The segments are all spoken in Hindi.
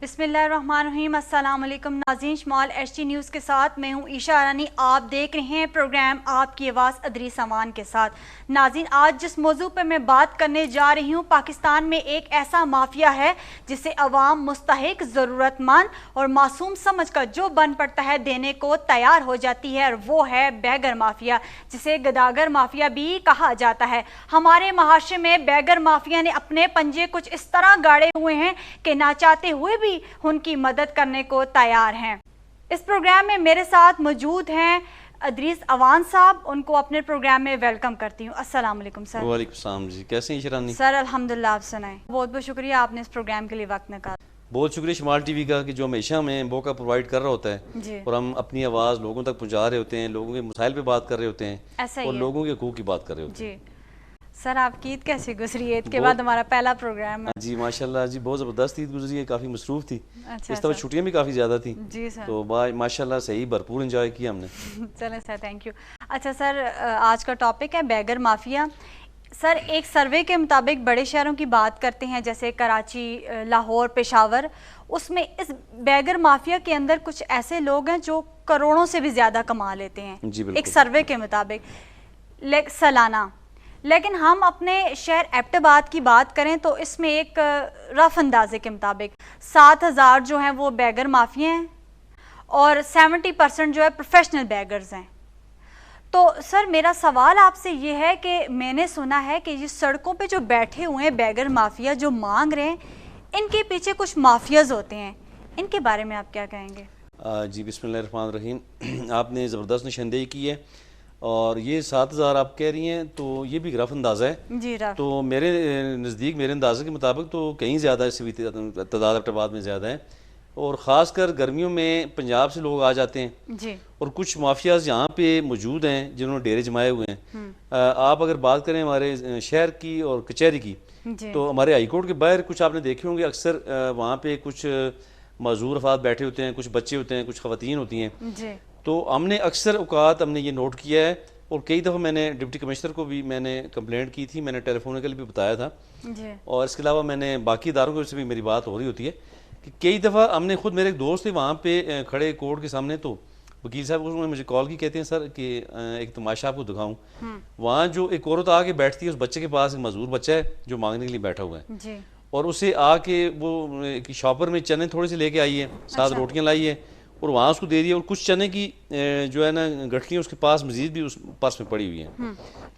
बिस्मिल्लाहिर्रहमानिर्रहीम। अस्सलाम वालेकुम नाज़रीन, स्मॉल एचटी न्यूज़ के साथ मैं हूँ ईशा रानी। आप देख रहे हैं प्रोग्राम आपकी आवाज़ अदरी सामान के साथ। नाज़रीन, आज जिस मौजू पर मैं बात करने जा रही हूँ, पाकिस्तान में एक ऐसा माफिया है जिसे अवाम मुस्तहिक, ज़रूरतमंद और मासूम समझ कर जो बन पड़ता है देने को तैयार हो जाती है, और वो है बैगर माफिया, जिसे गदागर माफिया भी कहा जाता है। हमारे महाशरे में बैगर माफिया ने अपने पंजे कुछ इस तरह गाड़े हुए हैं कि ना चाहते हुए भी उनकी मदद करने को तैयार हैं। इस प्रोग्राम में मेरे साथ मौजूद हैं अदरीस अवान साहब, उनको अपने प्रोग्राम में वेलकम करती हूँ। अस्सलाम वालेकुम सर। वालेकुम सलाम जी, कैसे हैं शरानी? सर अल्हम्दुलिल्लाह, आप सुनाएं। बहुत बहुत शुक्रिया आपने इस प्रोग्राम के लिए वक्त निकाला। बहुत शुक्रिया स्मार्ट टीवी का कि जो हमेशा हमें मौका प्रोवाइड कर रहा होता है और हम अपनी आवाज़ लोगों तक पहुँचा रहे होते हैं, लोगों के मसाइल पे बात कर रहे होते हैं और लोगों के हकूक़ की बात कर रहे होते हैं। सर, आपकी ईद कैसी गुजरी? ईद के बाद हमारा पहला प्रोग्राम है। जी माशाल्लाह जी, बहुत ज़बरदस्त ईद गुजरी है, काफ़ी मसरूफ़ थी। अच्छा, इस तरह छुट्टियाँ भी काफ़ी ज़्यादा थी जी सर। तो माशाल्लाह सही भरपूर एंजॉय किया हमने। चलें सर, थैंक यू। अच्छा सर, आज का टॉपिक है बैगर माफिया। सर, एक सर्वे के मुताबिक बड़े शहरों की बात करते हैं जैसे कराची, लाहौर, पेशावर, उसमें इस बैगर माफिया के अंदर कुछ ऐसे लोग हैं जो करोड़ों से भी ज़्यादा कमा लेते हैं, एक सर्वे के मुताबिक सालाना। लेकिन हम अपने शहर एबटाबाद की बात करें तो इसमें एक रफ अंदाजे के मुताबिक 7,000 जो हैं वो बैगर माफिया हैं और 70% जो है प्रोफेशनल बैगर्स हैं। तो सर, मेरा सवाल आपसे ये है कि मैंने सुना है कि ये सड़कों पे जो बैठे हुए हैं बैगर माफिया जो मांग रहे हैं, इनके पीछे कुछ माफियाज होते हैं, इनके बारे में आप क्या कहेंगे? जी बिस्मिल्लाहिर्रहमानिर्रहीम, आपने ज़बरदस्त निशानदेही की है और ये 7,000 आप कह रही हैं तो ये भी रफ अंदाज़ा है जी। रफ तो मेरे नज़दीक, मेरे अंदाजे के मुताबिक तो कहीं ज़्यादा इससे भी तादाद एबटाबाद में ज़्यादा है और ख़ासकर गर्मियों में पंजाब से लोग आ जाते हैं जी। और कुछ माफियाज यहाँ पे मौजूद हैं जिन्होंने डेरे जमाए हुए हैं। आप अगर बात करें हमारे शहर की और कचहरी की तो हमारे हाई कोर्ट के बाहर कुछ आपने देखे होंगे, अक्सर वहाँ पे कुछ मजदूर अफराद बैठे होते हैं, कुछ बच्चे होते हैं, कुछ खवातीन होती हैं जी। तो हमने अक्सर औकात हमने ये नोट किया है और कई दफ़ा मैंने डिप्टी कमिश्नर को भी मैंने कंप्लेंट की थी, मैंने टेलीफोनिकली भी बताया था जी। और इसके अलावा मैंने बाकी इदारों से भी मेरी बात हो रही होती है कि कई दफ़ा हमने खुद, मेरे एक दोस्त थे वहाँ पे खड़े कोर्ट के सामने, तो वकील साहब उन्होंने मुझे कॉल की, कहते हैं सर कि एक तमाशा आपको दिखाऊं, वहाँ जो एक औरत आके बैठती है, उस बच्चे के पास एक मजदूर बच्चा है जो मांगने के लिए बैठा हुआ है जी। और उसे आके वो शॉपर में चने थोड़े से लेके आई है, साथ रोटियाँ लाई है और वहाँ उसको दे दिया और कुछ चने की जो है ना गठलियाँ उसके पास मजीद भी उस पर्स में पड़ी हुई हैं।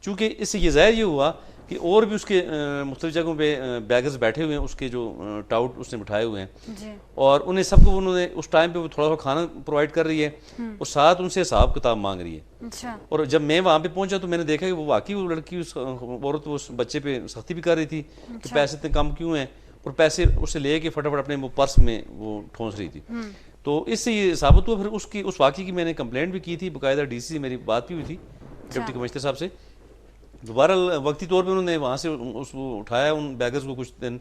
चूँकि इससे ये ज़ाहिर ये हुआ कि और भी उसके मुख्तलिफ जगहों पे बैगर्स बैठे हुए हैं, उसके जो टाउट उसने बिठाए हुए हैं जी। और उन्हें सबको उन्होंने उस टाइम पे वो थोड़ा थोड़ा खाना प्रोवाइड कर रही है और साथ उनसे हिसाब किताब मांग रही है। अच्छा। और जब मैं वहाँ पे पहुंचा तो मैंने देखा कि वो वाकई वो लड़की, उस औरत उस बच्चे पे सख्ती भी कर रही थी कि पैसे इतने कम क्यों हैं, और पैसे उससे ले के फटाफट अपने वो पर्स में वो ठोंस रही थी। तो इससे ये साबित हुआ, फिर उसकी उस वाक़े की मैंने कंप्लेंट भी की थी, बाकायदा डीसी से मेरी बात भी हुई थी, डिप्टी कमिश्नर साहब से। दोबारा वक्ती तौर पे उन्होंने वहाँ से उसको उठाया उन बैगर्स को, कुछ दिन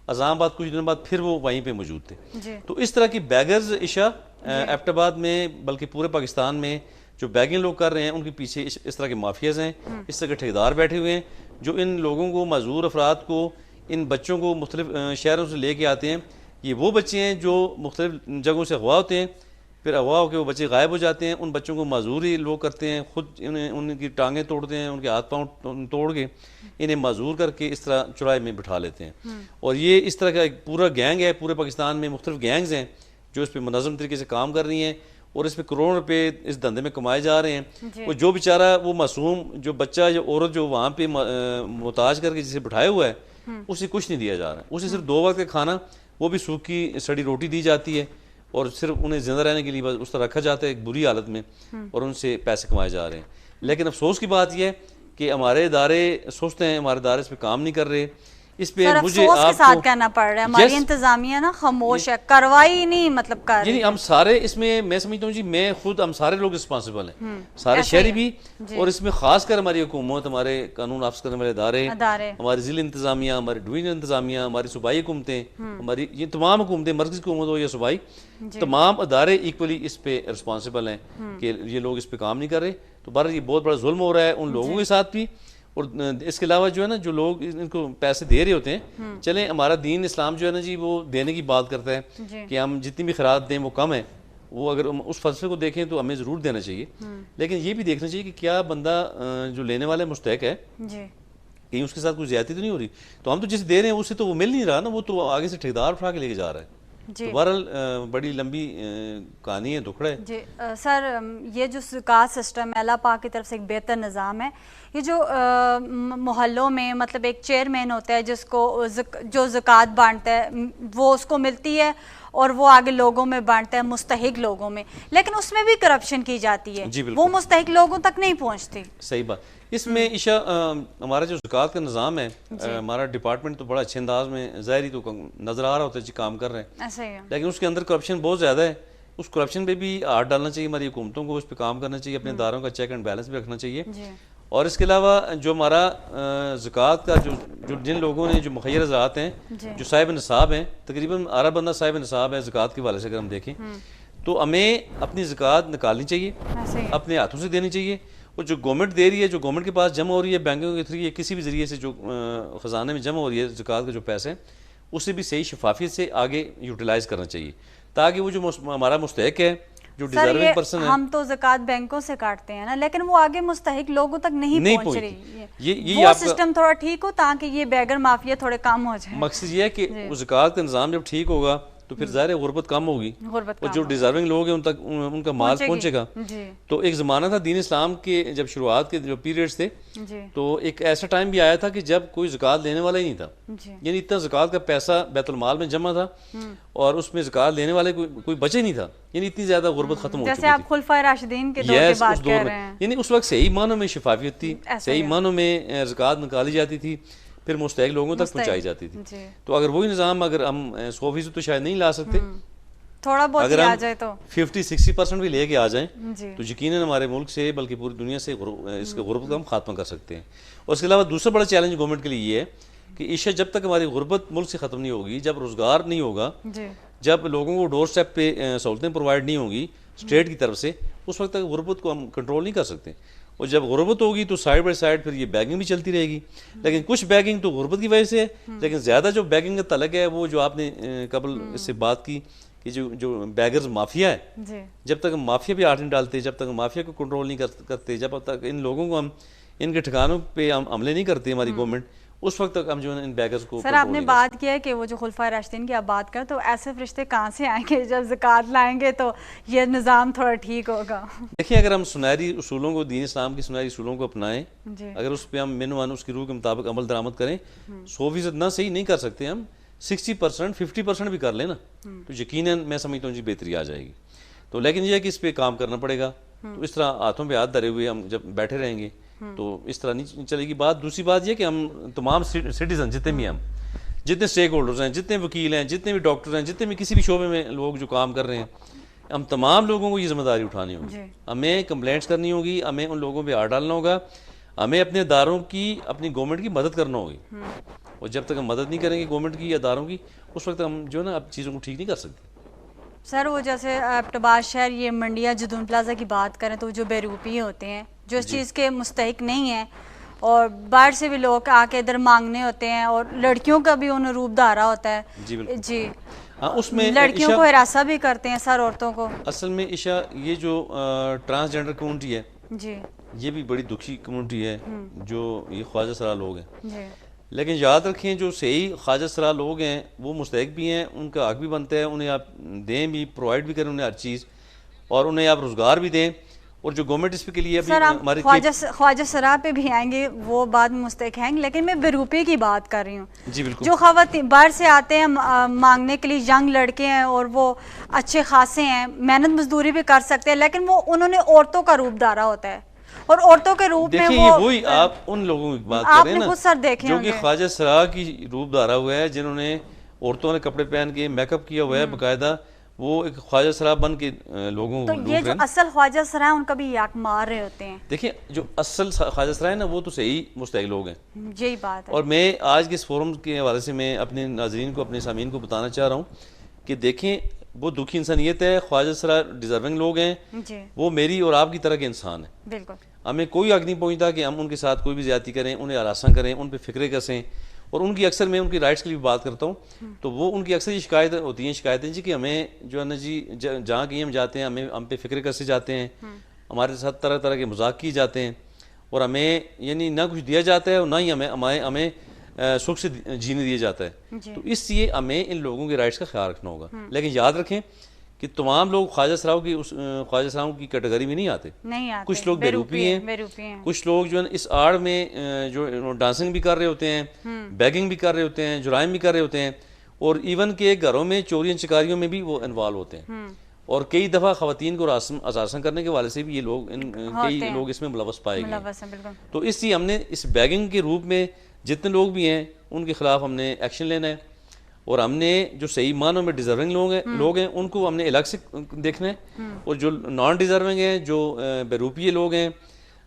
अज़ामाबाद, कुछ दिन बाद फिर वो वहीं पे मौजूद थे। तो इस तरह की बैगर्स ईशा एबटाबाद में, बल्कि पूरे पाकिस्तान में जो बैगिंग लोग कर रहे हैं, उनके पीछे इस तरह के माफियाज हैं, इस तरह के ठेकेदार बैठे हुए हैं जो इन लोगों को, मजदूर अफराद को, इन बच्चों को मुख्तलिफ शहरों से लेके आते हैं। ये वो बच्चे हैं जो मुख्तलिफ जगहों से अगवा होते हैं, फिर अगवा होकर वो बच्चे गायब हो जाते हैं, उन बच्चों को मजदूरी लोग करते हैं, खुद उनकी टांगें तोड़ते हैं, उनके हाथ पाँव तोड़ के इन्हें मजदूर करके इस तरह चुराए में बिठा लेते हैं। और ये इस तरह का एक पूरा गैंग है, पूरे पाकिस्तान में मुख्तलिफ गैंग्स हैं जो इस पर मुनज़्ज़म तरीके से काम कर रही हैं और इस पर करोड़ों रुपए इस धंधे में कमाए जा रहे हैं। वो जो बेचारा वो मासूम जो बच्चा या औरत जो वहाँ पे मोहताज करके जिसे बिठाया हुआ है, उसे कुछ नहीं दिया जा रहा है, उसे सिर्फ 2 वक्त का खाना, वो भी सूखी सड़ी रोटी दी जाती है और सिर्फ उन्हें जिंदा रहने के लिए बस उस तरह रखा जाता है एक बुरी हालत में और उनसे पैसे कमाए जा रहे हैं। लेकिन अफसोस की बात यह है कि हमारे इदारे सुस्त हैं, हमारे इदारे इस पर काम नहीं कर रहे। इस पे मुझे आपको के साथ कहना पड़ रहा है, हमारी इंतजामिया ना खामोश है, कार्रवाई नहीं मतलब कर रही। हम सारे इसमें, मैं समझता हूँ जी, मैं खुद, हम सारे लोग रिस्पॉन्सिबल हैं, सारे शहरी भी, और इसमें खासकर हमारी हुकूमत, हमारे कानून नाफिज करने वाले इदारे, हमारी जिला इंतजामिया, हमारी डिवीजन इंतजामिया, हमारी सूबाई हुकूमतें, हमारी ये तमाम हुकूमतें, मरकज़ी हुकूमत हो या सूबाई, तमाम अदारे इक्वली इस पे रिस्पॉन्सिबल हैं कि ये लोग इस पे काम नहीं कर रहे। तो बहरहाल ये बहुत बड़ा जुल्म हो रहा है उन लोगों के साथ भी और इसके अलावा जो है ना, जो लोग इनको पैसे दे रहे होते हैं, चलें हमारा दीन इस्लाम जो है ना जी, वो देने की बात करता है कि हम जितनी भी खैरात दें वो कम है। वो अगर हम उस फलसफे को देखें तो हमें ज़रूर देना चाहिए, लेकिन ये भी देखना चाहिए कि क्या बंदा जो लेने वाला मुस्तहक है, कहीं उसके साथ कोई ज्यादती तो नहीं हो रही। तो हम तो जिसे दे रहे हैं उससे तो वो मिल नहीं रहा ना, वो तो आगे से ठेकेदार उठा के लेके जा रहा है। तो बहरहाल बड़ी लंबी कहानी है, दुखड़ा है जी। सर ये जो ज़कात सिस्टम है अल्लाह पाक की तरफ से एक बेहतर निज़ाम है। ये जो मोहल्लों में मतलब एक चेयरमैन होता है जिसको जो ज़कात बांटता है वो उसको मिलती है और वो आगे लोगों में बांटता है, मुस्तहिक लोगों में, लेकिन उसमें भी करप्शन की जाती है, वो मुस्तहिक लोगों तक नहीं पहुंचती। सही बात। इसमें ईशा हमारा जो ज़कात का निज़ाम है, हमारा डिपार्टमेंट तो बड़ा अच्छे अंदाज में ज़ाहिर तो नज़र आ रहा होता है जी काम कर रहे हैं, ऐसा ही है, लेकिन उसके अंदर करप्शन बहुत ज़्यादा है। उस करप्शन पे भी हाथ डालना चाहिए, हमारी हुकूमतों को उस पर काम करना चाहिए, अपने इदारों का चेक एंड बैलेंस भी रखना चाहिए। और इसके अलावा जो हमारा ज़कात का जो जिन लोगों ने जो मुखैर ज़रात हैं, जो साहिब निसाब हैं, तकरीबन 12 बंदा साहिब निसाब है ज़कात के हवाले से अगर हम देखें, तो हमें अपनी ज़कात निकालनी चाहिए, अपने हाथों से देनी चाहिए। और जो गवर्नमेंट दे रही है, जो गवर्नमेंट के पास जमा हो रही है बैंकों के थ्रू या किसी भी ज़रिए से जो ख़जाने में जमा हो रही है ज़कात का जो पैसे हैं, उसे भी सही शफाफियत से आगे यूटिलाइज़ करना चाहिए, ताकि वो जो हमारा मुस्तहक है, जो डिजर्विंग पर्सन है। हम तो ज़कात बैंकों से काटते हैं ना, लेकिन वो आगे मुस्तहिक लोगों तक नहीं पहुंच रही। ये वो सिस्टम थोड़ा ठीक हो ताकि ये बैगर माफिया थोड़े कम हो जाए। मकसद ये है कि ज़कात का निज़ाम जब ठीक होगा तो फिर ज़ाहिर है गुर्बत कम होगी और जो डिजर्विंग लोग हैं उन तक उनका माल पहुंचेगा। तो एक ज़माना था दीन इस्लाम के जब शुरुआत के जो पीरियड्स थे, तो एक ऐसा टाइम भी आया था कि जब कोई ज़कात लेने वाला ही नहीं था, यानी इतना ज़कात का पैसा बैतुल माल में जमा था और उसमें ज़कात लेने वाले कोई बचे नहीं था, यानी इतनी ज़्यादा गुर्बत खत्म हो चुकी थी। जैसे आप खुलफाए राशिदीन के दौर की बात कर रहे हैं, यानी उस वक्त सही मानों में शफाफियत थी, सही मानों में ज़कात निकाली जाती थी, फिर मुस्तहिक लोगों तक पहुंचाई जाती थी। तो अगर वही निज़ाम अगर हम 100% तो शायद नहीं ला सकते, थोड़ा बहुत अगर आ जाए तो 50-60% भी लेके आ जाएं तो यकीनन हमारे मुल्क से बल्कि पूरी दुनिया से इसके गुर्बत का हम खात्मा कर सकते हैं। और इसके अलावा दूसरा बड़ा चैलेंज गवर्नमेंट के लिए ये है कि ईशा जब तक हमारी गुर्बत मुल्क से ख़त्म नहीं होगी, जब रोज़गार नहीं होगा, जब लोगों को डोर स्टेप पे सहूलतें प्रोवाइड नहीं होंगी स्टेट की तरफ से, उस वक्त तक गुर्बत को हम कंट्रोल नहीं कर सकते। और जब गुर्बत होगी तो साइड बाई साइड फिर ये बैगिंग भी चलती रहेगी, लेकिन कुछ बैगिंग तो गुर्बत की वजह से है, लेकिन ज़्यादा जो बैगिंग का तलक है वो जो आपने कबल इससे बात की कि जो बैगर्स माफिया है, जब तक हम माफिया पे हाथ नहीं डालते, जब तक हम माफिया को कंट्रोल नहीं करते, जब तक इन लोगों को हम इनके ठिकानों पे हम हमले नहीं करते हमारी गवर्नमेंट, उस वक्त तक हम जो है इन बैगर्स को। सर आपने बात किया है कि वो जो खुलफाए राशिदीन की आप बात करें, तो ऐसे फरिश्ते कहाँ से आएंगे जब ज़कात लाएंगे तो ये निज़ाम थोड़ा ठीक होगा। देखिए अगर हम सुनहरी उसूलों को, दीन इस्लाम की सुनहरी उसूलों को अपनाएं, अगर उस पर हम मिन उसकी रूह के मुताबिक अमल दरामद करें, 100% ना सही नहीं कर सकते हम, 60% 50% भी कर लेना तो यकीनन मैं समझता हूँ जी बेहतरी आ जाएगी। तो लेकिन यह है कि इस पर काम करना पड़ेगा। तो इस तरह हाथों पे हाथ धरे हुए हम जब बैठे रहेंगे तो इस तरह नहीं चलेगी बात। दूसरी बात यह कि हम तमाम सिटीजन जितने भी हम, जितने स्टेक होल्डर्स हैं, जितने वकील हैं, जितने भी डॉक्टर हैं, जितने भी किसी भी शोबे में लोग जो काम कर रहे हैं, हम तमाम लोगों को ये जिम्मेदारी उठानी होगी। हमें कंप्लेंट्स करनी होगी, हमें उन लोगों पर हाथ डालना होगा, हमें अपने इदारों की, अपनी गवर्नमेंट की मदद करना होगी। और जब तक हम मदद नहीं करेंगे गवर्नमेंट की या इदारों की, उस वक्त हम जो है ना अब चीज़ों को ठीक नहीं कर सकते। सर वो जैसे अब्टबाज शहर ये मंडिया जदून प्लाजा की बात करें तो जो बेरूपी होते हैं, जो इस चीज़ के मुस्तहिक नहीं हैं, और बाहर से भी लोग आके इधर मांगने होते हैं, और लड़कियों का भी उन्हें रूप धारा होता है जी। हाँ, उसमें लड़कियों को हिरासा भी करते हैं सर, औरतों को। असल में ईशा ये जो ट्रांसजेंडर कम्युनिटी है जी, ये भी बड़ी दुखी कम्युनिटी है, जो ये ख्वाजा सरा लोग हैं। लेकिन याद रखें जो सही ख्वाजा सरा लोग हैं वो मुस्तहिक भी हैं, उनका हक भी बनता है, उन्हें आप दें भी, प्रोवाइड भी करें उन्हें हर चीज़, और उन्हें आप रोज़गार भी दें। और जो गवर्नमेंट इस पे के लिए अभी हमारे ख्वाजा सरा पे भी आएंगे, वो बाद में मुस्तहिक हैं, लेकिन मैं बेरूपी की बात कर रही हूँ। जी बिल्कुल। जो खवातीन बाहर से आते हैं मांगने के लिए, यंग लड़के हैं और वो अच्छे खासे हैं, मेहनत मजदूरी भी कर सकते हैं, लेकिन वो उन्होंने औरतों का रूप धारा होता है, और औरतों के रूप में वही आप उन लोगों की बात कर रहे हैं ना, सर देखें जो कि ख्वाजा सरा की रूप धारा हुआ है, जिन्होंने औरतों ने कपड़े पहन के मेकअप किया हुआ है बाकायदा, वो एक ख्वाजा सरा बन के लोगों तो ये जो असल ख्वाजा सरा है उनका भी याक मार रहे होते हैं। देखिए जो असल ख्वाजा सरा है ना वो तो सही मुस्तहिक लोग हैं, यही बात है। और मैं आज के इस फोरम के हवाले से मैं अपने नाजरीन को, अपने सामीन को बताना चाह रहा हूँ कि देखें वो दुखी इंसानियत है। ख्वाजा सरा डिजर्विंग लोग हैं जी, वो मेरी और आपकी तरह के इंसान हैं। बिल्कुल। हमें कोई हक नहीं पहुंचता कि हम उनके साथ कोई भी ज्यादती करें, उन्हें हरासा करें, उन पर फिक्रे कसें। और उनकी अक्सर मैं उनकी राइट्स के लिए बात करता हूँ तो वो उनकी अक्सर ये शिकायत होती हैं शिकायतें जी कि हमें जो है ना जी जहाँ कहीं हम जाते हैं हमें हम पे फिक्रे कसे जाते हैं, हमारे साथ तरह तरह के मजाक किए जाते हैं और हमें यानी ना कुछ दिया जाता है और ना ही हमें सुख से जीने दिया जाता है। तो इसलिए हमें इन लोगों के राइट्स का ख्याल रखना होगा। लेकिन याद रखें कि तमाम लोग ख्वाजा सराओं की कैटेगरी में नहीं आते। कुछ लोग बेरूपी हैं, कुछ लोग जो है इस आड़ में जो डांसिंग भी कर रहे होते हैं, बैगिंग भी कर रहे होते हैं, जुराइम भी कर रहे होते हैं और इवन के घरों में चोरियों चिकारियों में भी वो इन्वॉल्व होते हैं। और कई दफ़ा ख़वातीन को असासन करने के वाले से भी ये लोग कई लोग इसमें मुलव्वस पाए गए। तो इसलिए हमने इस बैगिंग के रूप में जितने लोग भी हैं उनके खिलाफ हमने एक्शन लेना है और हमने जो सही मानों में डिजर्विंग लोग हैं उनको हमने अलग से देखना है और जो नॉन डिजर्विंग हैं, जो बेरूपीय लोग हैं,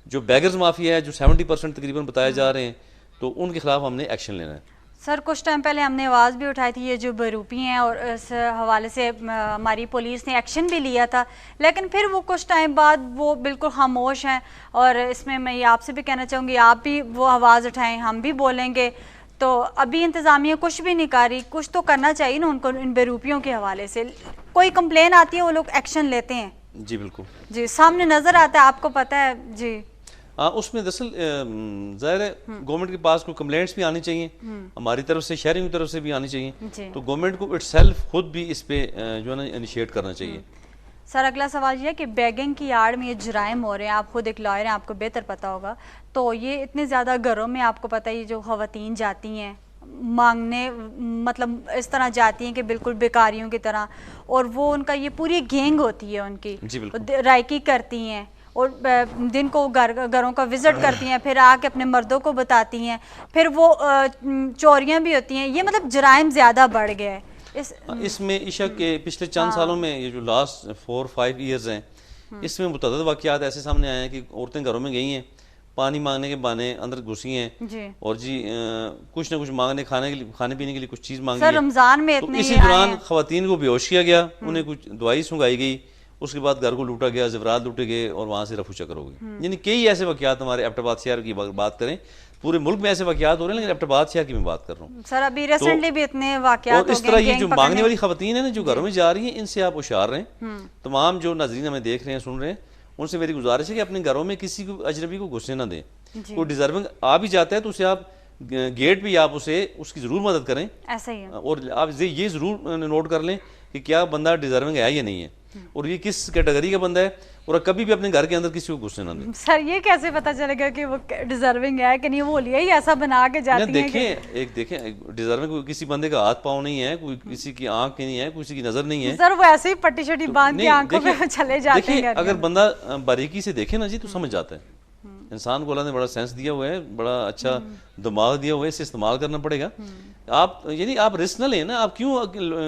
जो बैगर्स माफिया है जो 70% तकरीबन बताए जा रहे हैं, तो उनके खिलाफ हमने एक्शन लेना है। सर कुछ टाइम पहले हमने आवाज़ भी उठाई थी ये जो बेरूपी हैं और इस हवाले से हमारी पुलिस ने एक्शन भी लिया था, लेकिन फिर वो कुछ टाइम बाद वो बिल्कुल खामोश हैं। और इसमें मैं ये आपसे भी कहना चाहूँगी आप भी वो आवाज़ उठाएं, हम भी बोलेंगे। तो अभी इंतज़ामिया कुछ भी नहीं कर रही, कुछ तो करना चाहिए ना उनको इन बेरूपियों के हवाले से। कोई कंप्लेन आती है वो लोग एक्शन लेते हैं। जी बिल्कुल जी, सामने नज़र आता है, आपको पता है जी। हाँ, उसमें दरअसल ज़ाहिर है गवर्नमेंट के पास कोई कंप्लेंट्स भी आनी चाहिए, हमारी तरफ से शहरियों की तरफ से भी आनी चाहिए। तो गवर्नमेंट को इटसेल्फ खुद भी इस पे जो है ना इनिशिएट करना चाहिए। सर अगला सवाल ये है कि बैगिंग की आड़ में ये जुराइम हो रहे हैं, आप खुद एक लॉयर हैं, आपको बेहतर पता होगा। तो ये इतने ज़्यादा घरों में आपको पता है ये जो ख़वातीन जाती हैं मांगने, मतलब इस तरह जाती हैं कि बिल्कुल बेकारियों की तरह, और वो उनका ये पूरी गैंग होती है उनकी, राइकी करती हैं और दिन को घरों का विजिट करती हैं, फिर आके अपने मर्दों को बताती हैं, फिर वो चोरियां भी होती हैं। ये मतलब जुराइम ज़्यादा बढ़ गया है इसमें ईशा के पिछले चंद सालों में, ये जो लास्ट 4-5 ईयर्स हैं, इसमें मुतअद्दिद वाक़यात ऐसे सामने आए हैं कि औरतें घरों में गई हैं, पानी मांगने के बहाने अंदर घुसी हैं और जी कुछ ना कुछ मांगने, खाने पीने के लिए कुछ चीज़ मांगी है। रमज़ान में तो इसी दौरान ख़वातीन को बेहोश किया गया, उन्हें कुछ दवाई सुंघाई गई, उसके बाद घर को लूटा गया, ज़ेवरात लूटे गए और वहाँ से रफू चक्कर हो गई। यानी कई ऐसे वाक़यात हमारे एबटाबाद शहर की बात करें, पूरे मुल्क में ऐसे वाक़यात हो रहे हैं, लेकिन एबटाबाद शहर की मैं बात कर रहा हूँ सर। अभी रिसेंटली भी इतने वाक़यात और इस तरह ये जो मांगने वाली ख़वातीन है ना जो घरों में जा रही हैं, इनसे आप होशियार रहें। तमाम जो नाज़रीन हमें देख रहे हैं, सुन रहे हैं, उनसे मेरी गुजारिश है कि अपने घरों में किसी को अजनबी को घुसने ना दें। कोई डिजर्विंग आ भी जाता है तो उसे आप गेट पे आप उसकी ज़रूर मदद करें। ऐसा ही है। और आप ये ज़रूर नोट कर लें कि क्या बंदा डिजर्विंग है या नहीं है और ये किस कैटेगरी का बंदा है, और कभी भी अपने घर के अंदर किसी को घुसने ना दें। सर ये कैसे पता चलेगा कि वो डिजर्विंग है कि नहीं? वो लिया ही ऐसा बना के जाती है। देखें डिजर्विंग किसी बंदे का हाथ पाँव नहीं है, कोई किसी की आंख नहीं है, किसी की नजर नहीं है। सर वो ऐसे ही पट्टी शट्टी बांध के आंखों में चले जाते हैं। अगर बंदा बारीकी से देखे ना जी तो समझ जाता है। इंसान को अल्लाह ने बड़ा सेंस दिया हुआ है, बड़ा अच्छा दिमाग दिया हुआ है, इसे इस्तेमाल करना पड़ेगा। आप यानी आप रिस्क ना लें ना, आप क्यों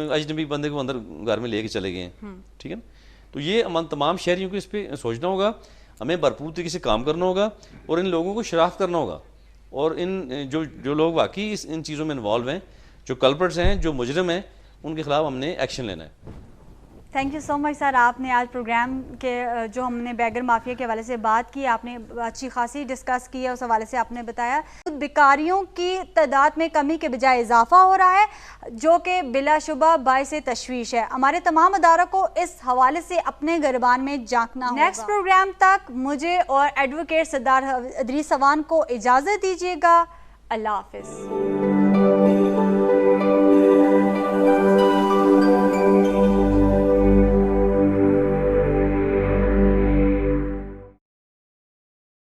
अजनबी बंदे को अंदर घर में लेके चले गए हैं, ठीक है ना? तो ये तमाम शहरियों को इस पर सोचना होगा, हमें भरपूर तरीके से काम करना होगा और इन लोगों को शराफ्त करना होगा। और इन जो लोग वाकई इन चीज़ों में इन्वॉल्व हैं, जो कल्प्रिट्स हैं, जो मुजरिम हैं, उनके खिलाफ हमने एक्शन लेना है। Thank you so much sir, आपने आज प्रोग्राम के जो हमने बैगर माफिया के हवाले से बात की, आपने अच्छी खासी डिस्कस की है, उस हवाले से आपने बताया बेकारियों की तादाद में कमी के बजाय इजाफा हो रहा है, जो कि बिलाशुबा बाइस तशवीश है। हमारे तमाम अदारों को इस हवाले से अपने गिरबान में झांकना होगा। नेक्स्ट प्रोग्राम तक मुझे और एडवोकेट सरदार इदरीस अवान को इजाज़त दीजिएगा। अल्लाह हाफिज़।